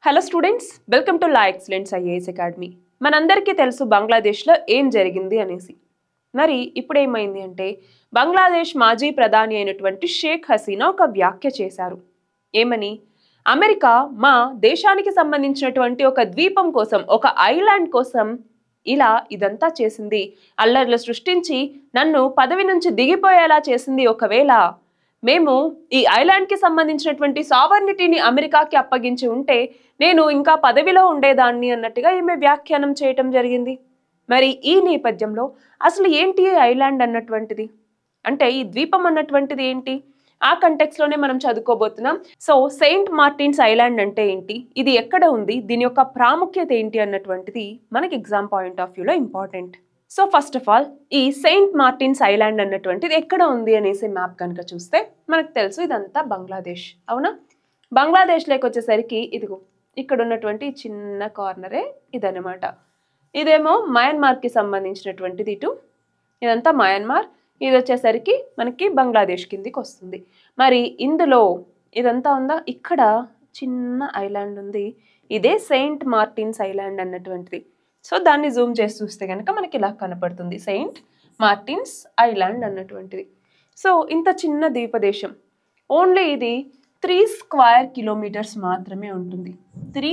Hello students, welcome to law excellence IAS academy. మనందరికీ తెలుసు బంగ్లాదేశ్లో ఏం జరిగింది అనేసి. మరి ఇప్పుడు ఏమైంది అంటే బంగ్లాదేశ్ మాజీ ప్రధాని అయినటువంటి షేక్ హసీనా ఒక వ్యాఖ్య చేశారు. ఏమని? అమెరికా మా దేశానికి సంబంధించినటువంటి ఒక ద్వీపం కోసం, ఒక ఐలాండ్ కోసం ఇలా ఇదంతా చేసింది, అల్లర్లు సృష్టించి నన్ను పదవి నుంచి దిగిపోయేలా చేసింది. ఒకవేళ మేము ఈ ఐలాండ్కి సంబంధించినటువంటి సావర్నిటీని అమెరికాకి అప్పగించి ఉంటే నేను ఇంకా పదవిలో ఉండేదాన్ని అన్నట్టుగా ఈమె వ్యాఖ్యానం చేయటం జరిగింది. మరి ఈ నేపథ్యంలో అసలు ఏంటి ఐలాండ్ అన్నటువంటిది, అంటే ఈ ద్వీపం అన్నటువంటిది ఏంటి, ఆ కంటెక్స్లోనే మనం చదువుకోబోతున్నాం. సో సెయింట్ మార్టిన్స్ ఐలాండ్ అంటే ఏంటి, ఇది ఎక్కడ ఉంది, దీని యొక్క ప్రాముఖ్యత ఏంటి అన్నటువంటిది మనకి ఎగ్జామ్ పాయింట్ ఆఫ్ వ్యూలో important. So first of all ఈ సెయింట్ మార్టిన్స్ ఐలాండ్ అన్నటువంటిది ఎక్కడ ఉంది అనేసి మ్యాప్ కనుక చూస్తే మనకు తెలుసు ఇదంతా బంగ్లాదేశ్, అవునా? బంగ్లాదేశ్లోకి వచ్చేసరికి ఇదిగో ఇక్కడ ఉన్నటువంటి చిన్న కార్నరే ఇదన్నమాట. ఇదేమో మయన్మార్కి సంబంధించినటువంటిది, ఇటు ఇదంతా మయన్మార్, ఇది వచ్చేసరికి మనకి బంగ్లాదేశ్ కిందికి వస్తుంది. మరి ఇందులో ఇదంతా ఉందా, ఇక్కడ చిన్న ఐలాండ్ ఉంది, ఇదే సెయింట్ మార్టిన్స్ ఐలాండ్ అన్నటువంటిది. సో దాన్ని జూమ్ చేసి చూస్తే కనుక మనకి ఇలా కనపడుతుంది సెయింట్ మార్టిన్స్ ఐలాండ్ అన్నటువంటిది. సో ఇంత చిన్న ద్వీపదేశం, ఓన్లీ ఇది 3 స్క్వేర్ కిలోమీటర్స్ మాత్రమే ఉంటుంది, 3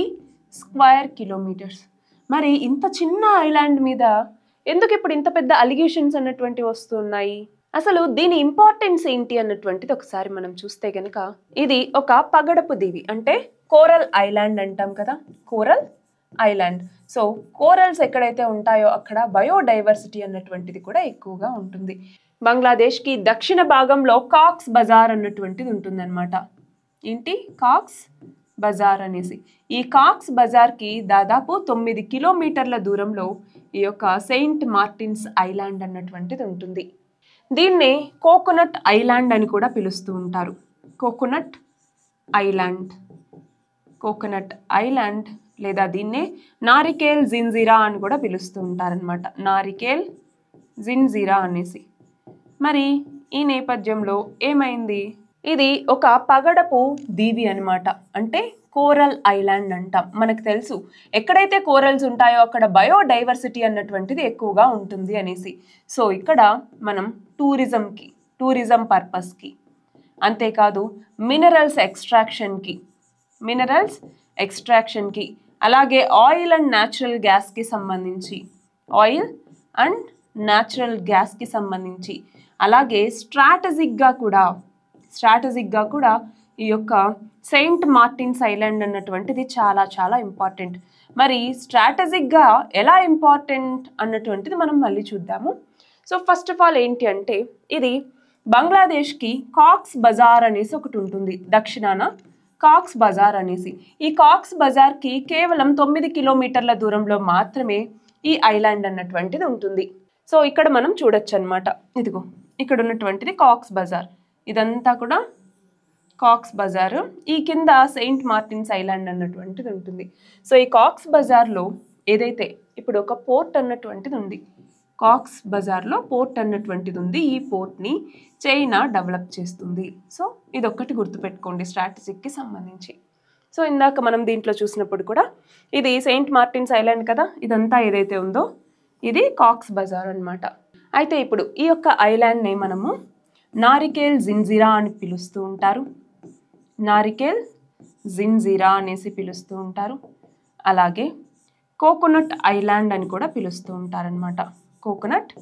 స్క్వేర్ కిలోమీటర్స్. మరి ఇంత చిన్న ఐలాండ్ మీద ఎందుకు ఇప్పుడు ఇంత పెద్ద అలిగేషన్స్ అన్నటువంటివి వస్తున్నాయి, అసలు దీని ఇంపార్టెన్స్ ఏంటి అన్నటువంటిది ఒకసారి మనం చూస్తే కనుక ఇది ఒక పగడపు దీవి, అంటే కోరల్ ఐలాండ్ అంటాం కదా, కోరల్ ఐలాండ్. సో కోరల్స్ ఎక్కడైతే ఉంటాయో అక్కడ బయోడైవర్సిటీ అన్నటువంటిది కూడా ఎక్కువగా ఉంటుంది. బంగ్లాదేశ్కి దక్షిణ భాగంలో కాక్స్ బజార్ అన్నటువంటిది ఉంటుందన్నమాట. ఏంటి కాక్స్ బజార్ అనేసి, ఈ కాక్స్ బజార్కి దాదాపు 9 కిలోమీటర్ల దూరంలో ఈ యొక్క సెయింట్ మార్టిన్స్ ఐలాండ్ అన్నటువంటిది ఉంటుంది. దీన్నే కోకోనట్ ఐలాండ్ అని కూడా పిలుస్తూ ఉంటారు. కోకోనట్ ఐలాండ్, కోకోనట్ ఐలాండ్, లేదా దీన్నే నారికేల్ జింజిరా అని కూడా పిలుస్తూ ఉంటారనమాట, నారికేల్ జింజిరా అనేసి. మరి ఈ నేపథ్యంలో ఏమైంది, ఇది ఒక పగడపు దీవి అనమాట, అంటే కోరల్ ఐలాండ్ అంటాం. మనకు తెలుసు ఎక్కడైతే కోరల్స్ ఉంటాయో అక్కడ బయోడైవర్సిటీ అన్నటువంటిది ఎక్కువగా ఉంటుంది అనేసి. సో ఇక్కడ మనం టూరిజం పర్పస్కి, అంతేకాదు మినరల్స్ ఎక్స్ట్రాక్షన్కి, అలాగే ఆయిల్ అండ్ న్యాచురల్ గ్యాస్కి సంబంధించి, అలాగే స్ట్రాటజిక్గా కూడా ఈ యొక్క సెయింట్ మార్టిన్స్ ఐలాండ్ అన్నటువంటిది చాలా చాలా ఇంపార్టెంట్. మరి స్ట్రాటజిక్గా ఎలా ఇంపార్టెంట్ అన్నటువంటిది మనం మళ్ళీ చూద్దాము. సో ఫస్ట్ ఆఫ్ ఆల్ ఏంటి అంటే ఇది బంగ్లాదేశ్కి కాక్స్ బజార్ అనేసి ఒకటి ఉంటుంది, దక్షిణాన కాక్స్ బజార్ అనేసి. ఈ కాక్స్ బజార్కి కేవలం 9 కిలోమీటర్ల దూరంలో మాత్రమే ఈ ఐలాండ్ అన్నటువంటిది ఉంటుంది. సో ఇక్కడ మనం చూడొచ్చు అనమాట, ఇదిగో ఇక్కడ ఉన్నటువంటిది కాక్స్ బజార్, ఇదంతా కూడా కాక్స్ బజార్, ఈ కింద సెయింట్ మార్టిన్స్ ఐలాండ్ అన్నటువంటిది ఉంటుంది. సో ఈ కాక్స్ బజార్లో ఏదైతే ఇప్పుడు ఒక పోర్ట్ అన్నటువంటిది ఉంది, కాక్స్ బజార్లో పోర్ట్ అన్నటువంటిది ఉంది, ఈ పోర్ట్ని చైనా డెవలప్ చేస్తుంది. సో ఇదొక్కటి గుర్తుపెట్టుకోండి స్ట్రాటజిక్కి సంబంధించి. సో ఇందాక మనం దీంట్లో చూసినప్పుడు కూడా ఇది సెయింట్ మార్టిన్స్ ఐలాండ్ కదా, ఇదంతా ఏదైతే ఉందో ఇది కాక్స్ బజార్ అనమాట. అయితే ఇప్పుడు ఈ యొక్క ఐలాండ్ని మనము నారికేల్ జింజిరా అని పిలుస్తూ ఉంటారు, నారికేల్ జింజిరా అనేసి పిలుస్తూ ఉంటారు. అలాగే కోకోనట్ ఐలాండ్ అని కూడా పిలుస్తూ ఉంటారనమాట, కోకోనట్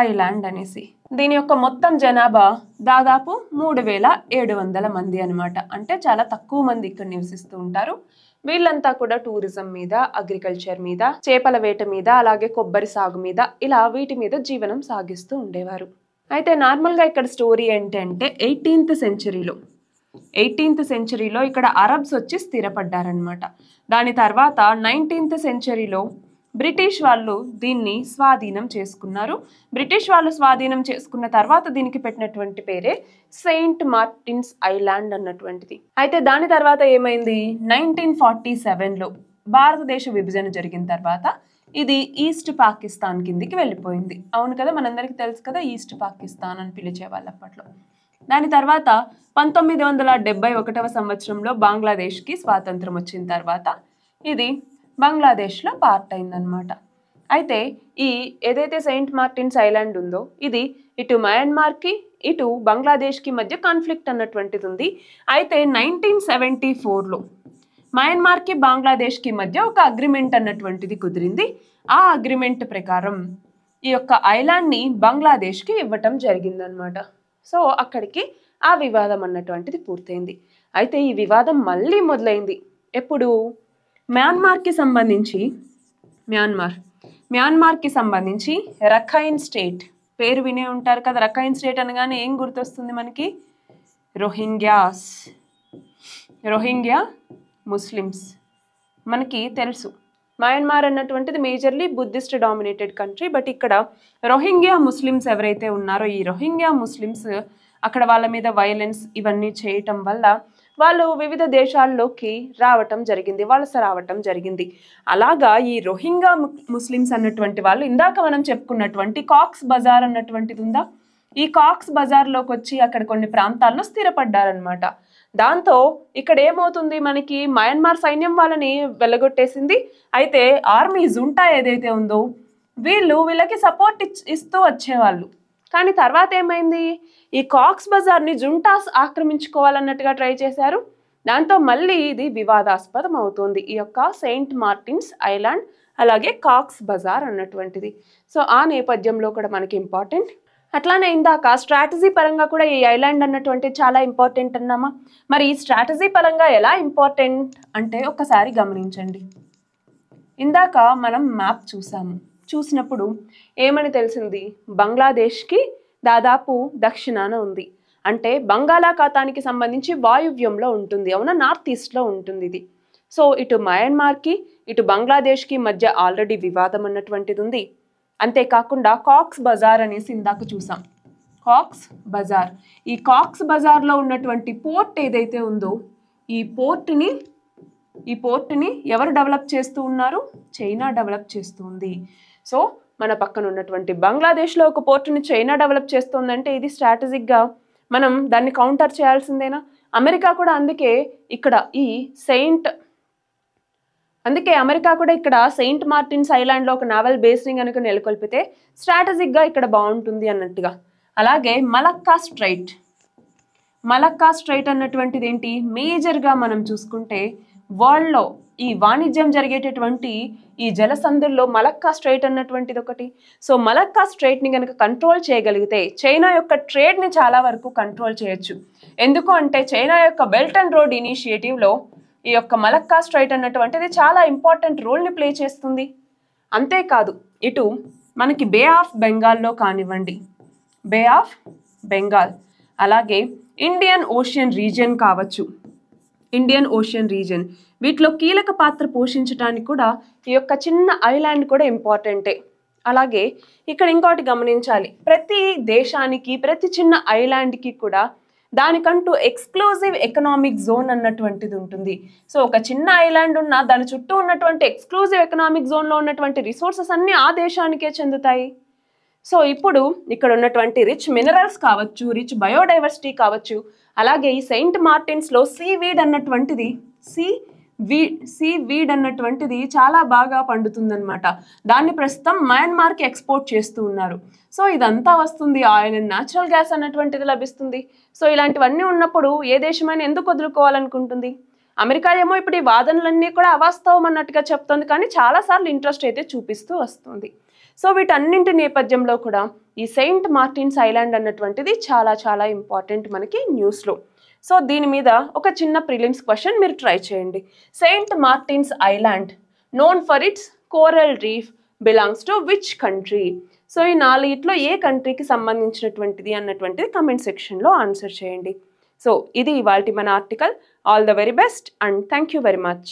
ఐలాండ్ అనేసి. దీని యొక్క మొత్తం జనాభా దాదాపు 3700 మంది అనమాట, అంటే చాలా తక్కువ మంది ఇక్కడ నివసిస్తూ ఉంటారు. వీళ్ళంతా కూడా టూరిజం మీద, అగ్రికల్చర్ మీద, చేపల వేట మీద, అలాగే కొబ్బరి సాగు మీద, ఇలా వీటి మీద జీవనం సాగిస్తూ ఉండేవారు. అయితే నార్మల్గా ఇక్కడ స్టోరీ ఏంటంటే 18th సెంచరీలో ఇక్కడ అరబ్స్ వచ్చి స్థిరపడ్డారనమాట. దాని తర్వాత 19th సెంచరీలో బ్రిటిష్ వాళ్ళు దీన్ని స్వాధీనం చేసుకున్నారు. బ్రిటిష్ వాళ్ళు స్వాధీనం చేసుకున్న తర్వాత దీనికి పెట్టినటువంటి పేరే సెయింట్ మార్టిన్స్ ఐలాండ్ అన్నటువంటిది. అయితే దాని తర్వాత ఏమైంది, 1947లో భారతదేశ విభజన జరిగిన తర్వాత ఇది ఈస్ట్ పాకిస్తాన్ కిందికి వెళ్ళిపోయింది. అవును కదా, మనందరికీ తెలుసు కదా, ఈస్ట్ పాకిస్తాన్ అని పిలిచేవాళ్ళు అప్పట్లో. దాని తర్వాత 1971వ సంవత్సరంలో బంగ్లాదేశ్కి స్వాతంత్రం వచ్చిన తర్వాత ఇది బంగ్లాదేశ్లో పార్ట్ అయిందనమాట. అయితే ఈ ఏదైతే సెయింట్ మార్టిన్స్ ఐలాండ్ ఉందో ఇది ఇటు మయన్మార్కి ఇటు బంగ్లాదేశ్కి మధ్య కాన్ఫ్లిక్ట్ అన్నటువంటిది ఉంది. అయితే 1974లో మయన్మార్కి బంగ్లాదేశ్కి మధ్య ఒక అగ్రిమెంట్ అన్నటువంటిది కుదిరింది. ఆ అగ్రిమెంట్ ప్రకారం ఈ యొక్క ఐలాండ్ని బంగ్లాదేశ్కి ఇవ్వటం జరిగిందనమాట. సో అక్కడికి ఆ వివాదం అన్నటువంటిది పూర్తయింది. అయితే ఈ వివాదం మళ్ళీ మొదలైంది ఎప్పుడు? మ్యాన్మార్కి సంబంధించి రఖైన్ స్టేట్ పేరు వినే ఉంటారు కదా. రఖైన్ స్టేట్ అనగానే ఏం గుర్తొస్తుంది మనకి? రోహింగ్యా ముస్లిమ్స్ మనకి తెలుసు. మయన్మార్ అన్నటువంటిది majorly Buddhist dominated country. But ఇక్కడ రోహింగ్యా ముస్లిమ్స్ ఎవరైతే ఉన్నారో ఈ రోహింగ్యా ముస్లిమ్స్ అక్కడ వాళ్ళ మీద వైలెన్స్ ఇవన్నీ చేయటం వల్ల వాళ్ళు వివిధ దేశాల్లోకి వలస రావటం జరిగింది. అలాగా ఈ రోహింగ్యా ముస్లిమ్స్ అన్నటువంటి వాళ్ళు ఇందాక మనం చెప్పుకున్నటువంటి కాక్స్ బజార్ అన్నటువంటిది ఉందా, ఈ కాక్స్ బజార్లోకి వచ్చి అక్కడ కొన్ని ప్రాంతాల్లో స్థిరపడ్డారనమాట. దాంతో ఇక్కడ ఏమవుతుంది, మనకి మయన్మార్ సైన్యం వాళ్ళని వెళ్ళగొట్టేసింది. అయితే ఆర్మీ జుంటా ఏదైతే ఉందో వీళ్ళకి సపోర్ట్ ఇస్తూ వచ్చేవాళ్ళు. కానీ తర్వాత ఏమైంది, ఈ కాక్స్ బజార్ని జుంటాస్ ఆక్రమించుకోవాలన్నట్టుగా ట్రై చేశారు. దాంతో మళ్ళీ ఇది వివాదాస్పదం అవుతుంది ఈ యొక్క సెయింట్ మార్టిన్స్ ఐలాండ్ అలాగే కాక్స్ బజార్ అన్నటువంటిది. సో ఆ నేపథ్యంలో కూడా మనకి ఇంపార్టెంట్. అట్లానే ఇందాక స్ట్రాటజీ పరంగా కూడా ఈ ఐలాండ్ అన్నటువంటి చాలా ఇంపార్టెంట్ అన్నామా. మరి ఈ స్ట్రాటజీ పరంగా ఎలా ఇంపార్టెంట్ అంటే ఒకసారి గమనించండి. ఇందాక మనం మ్యాప్ చూసినప్పుడు ఏమని తెలిసింది, బంగ్లాదేశ్కి దాదాపు దక్షిణాన ఉంది. అంటే బంగాళాఖాతానికి సంబంధించి వాయువ్యంలో ఉంటుంది, అవునా, నార్త్ ఈస్ట్లో ఉంటుంది ఇది. సో ఇటు మయన్మార్కి ఇటు బంగ్లాదేశ్కి మధ్య ఆల్రెడీ వివాదం అన్నటువంటిది ఉంది. అంతేకాకుండా కాక్స్ బజార్ అనేసి ఇందాక చూసాం. కాక్స్ బజార్, ఈ కాక్స్ బజార్లో ఉన్నటువంటి పోర్ట్ ఏదైతే ఉందో ఈ పోర్ట్ని ఎవరు డెవలప్ చేస్తూ ఉన్నారు? చైనా డెవలప్ చేస్తూ ఉంది. సో మన పక్కన ఉన్నటువంటి బంగ్లాదేశ్లో ఒక పోర్టుని చైనా డెవలప్ చేస్తుందంటే ఇది స్ట్రాటజిక్గా మనం దాన్ని కౌంటర్ చేయాల్సిందేనా? అమెరికా కూడా ఇక్కడ సెయింట్ మార్టిన్స్ ఐలాండ్లో ఒక నావల్ బేస్ని కనుక నెలకొల్పితే స్ట్రాటజిక్గా ఇక్కడ బాగుంటుంది అన్నట్టుగా. అలాగే మలక్కా స్ట్రైట్ అన్నటువంటిది ఏంటి, మేజర్గా మనం చూసుకుంటే వరల్డ్లో ఈ వాణిజ్యం జరిగేటటువంటి ఈ జలసంధుల్లో మలక్కా స్ట్రైట్ అన్నటువంటిది ఒకటి. సో మలక్కా స్ట్రైట్ని కనుక కంట్రోల్ చేయగలిగితే చైనా యొక్క ట్రేడ్ని చాలా వరకు కంట్రోల్ చేయొచ్చు. ఎందుకు అంటే చైనా యొక్క బెల్ట్ అండ్ రోడ్ ఇనిషియేటివ్లో ఈ యొక్క మలక్కా స్ట్రైట్ అన్నటువంటిది చాలా ఇంపార్టెంట్ రోల్ని ప్లే చేస్తుంది. అంతేకాదు ఇటు మనకి బే ఆఫ్ బెంగాల్లో కానివ్వండి, బే ఆఫ్ బెంగాల్ అలాగే ఇండియన్ ఓషన్ రీజియన్ వీటిలో కీలక పాత్ర పోషించడానికి కూడా ఈ యొక్క చిన్న ఐలాండ్ కూడా ఇంపార్టెంటే. అలాగే ఇక్కడ ఇంకోటి గమనించాలి, ప్రతి దేశానికి ప్రతి చిన్న ఐలాండ్కి కూడా దానికంటూ ఎక్స్క్లూజివ్ ఎకనామిక్ జోన్ అన్నటువంటిది ఉంటుంది. సో ఒక చిన్న ఐలాండ్ ఉన్న దాని చుట్టూ ఉన్నటువంటి ఎక్స్క్లూజివ్ ఎకనామిక్ జోన్లో ఉన్నటువంటి రిసోర్సెస్ అన్నీ ఆ దేశానికే చెందుతాయి. సో ఇప్పుడు ఇక్కడ ఉన్నటువంటి రిచ్ మినరల్స్ కావచ్చు, రిచ్ బయోడైవర్సిటీ కావచ్చు, అలాగే ఈ సెయింట్ మార్టిన్స్లో సీ వీడ్ అన్నటువంటిది చాలా బాగా పండుతుందన్నమాట. దాన్ని ప్రస్తుతం మయన్మార్కి ఎక్స్పోర్ట్ చేస్తూ ఉన్నారు. సో ఇదంతా వస్తుంది, ఆయిల్ అండ్ న్యాచురల్ గ్యాస్ అన్నటువంటిది లభిస్తుంది. సో ఇలాంటివన్నీ ఉన్నప్పుడు ఏ దేశమైనా ఎందుకు వదులుకోవాలనుకుంటుంది? అమెరికా ఏమో ఇప్పుడు ఈ వాదనలన్నీ కూడా అవాస్తవం అన్నట్టుగా చెప్తుంది, కానీ చాలాసార్లు ఇంట్రెస్ట్ అయితే చూపిస్తూ వస్తుంది. సో వీటన్నింటి నేపథ్యంలో కూడా ఈ సెయింట్ మార్టిన్స్ ఐలాండ్ అన్నటువంటిది చాలా చాలా ఇంపార్టెంట్ మనకి న్యూస్లో. సో దీని మీద ఒక చిన్న ప్రిలిమ్స్ క్వశ్చన్ మీరు ట్రై చేయండి. Saint Martin's island known for it's coral reef belongs to which country? So ఈ నాలుగిట్లో ఏ కంట్రీకి సంబంధించినటువంటిది అన్నటువంటిది కమెంట్ సెక్షన్లో ఆన్సర్ చేయండి. సో ఇది ఇవాల్టి మన article. All the very best and thank you very much.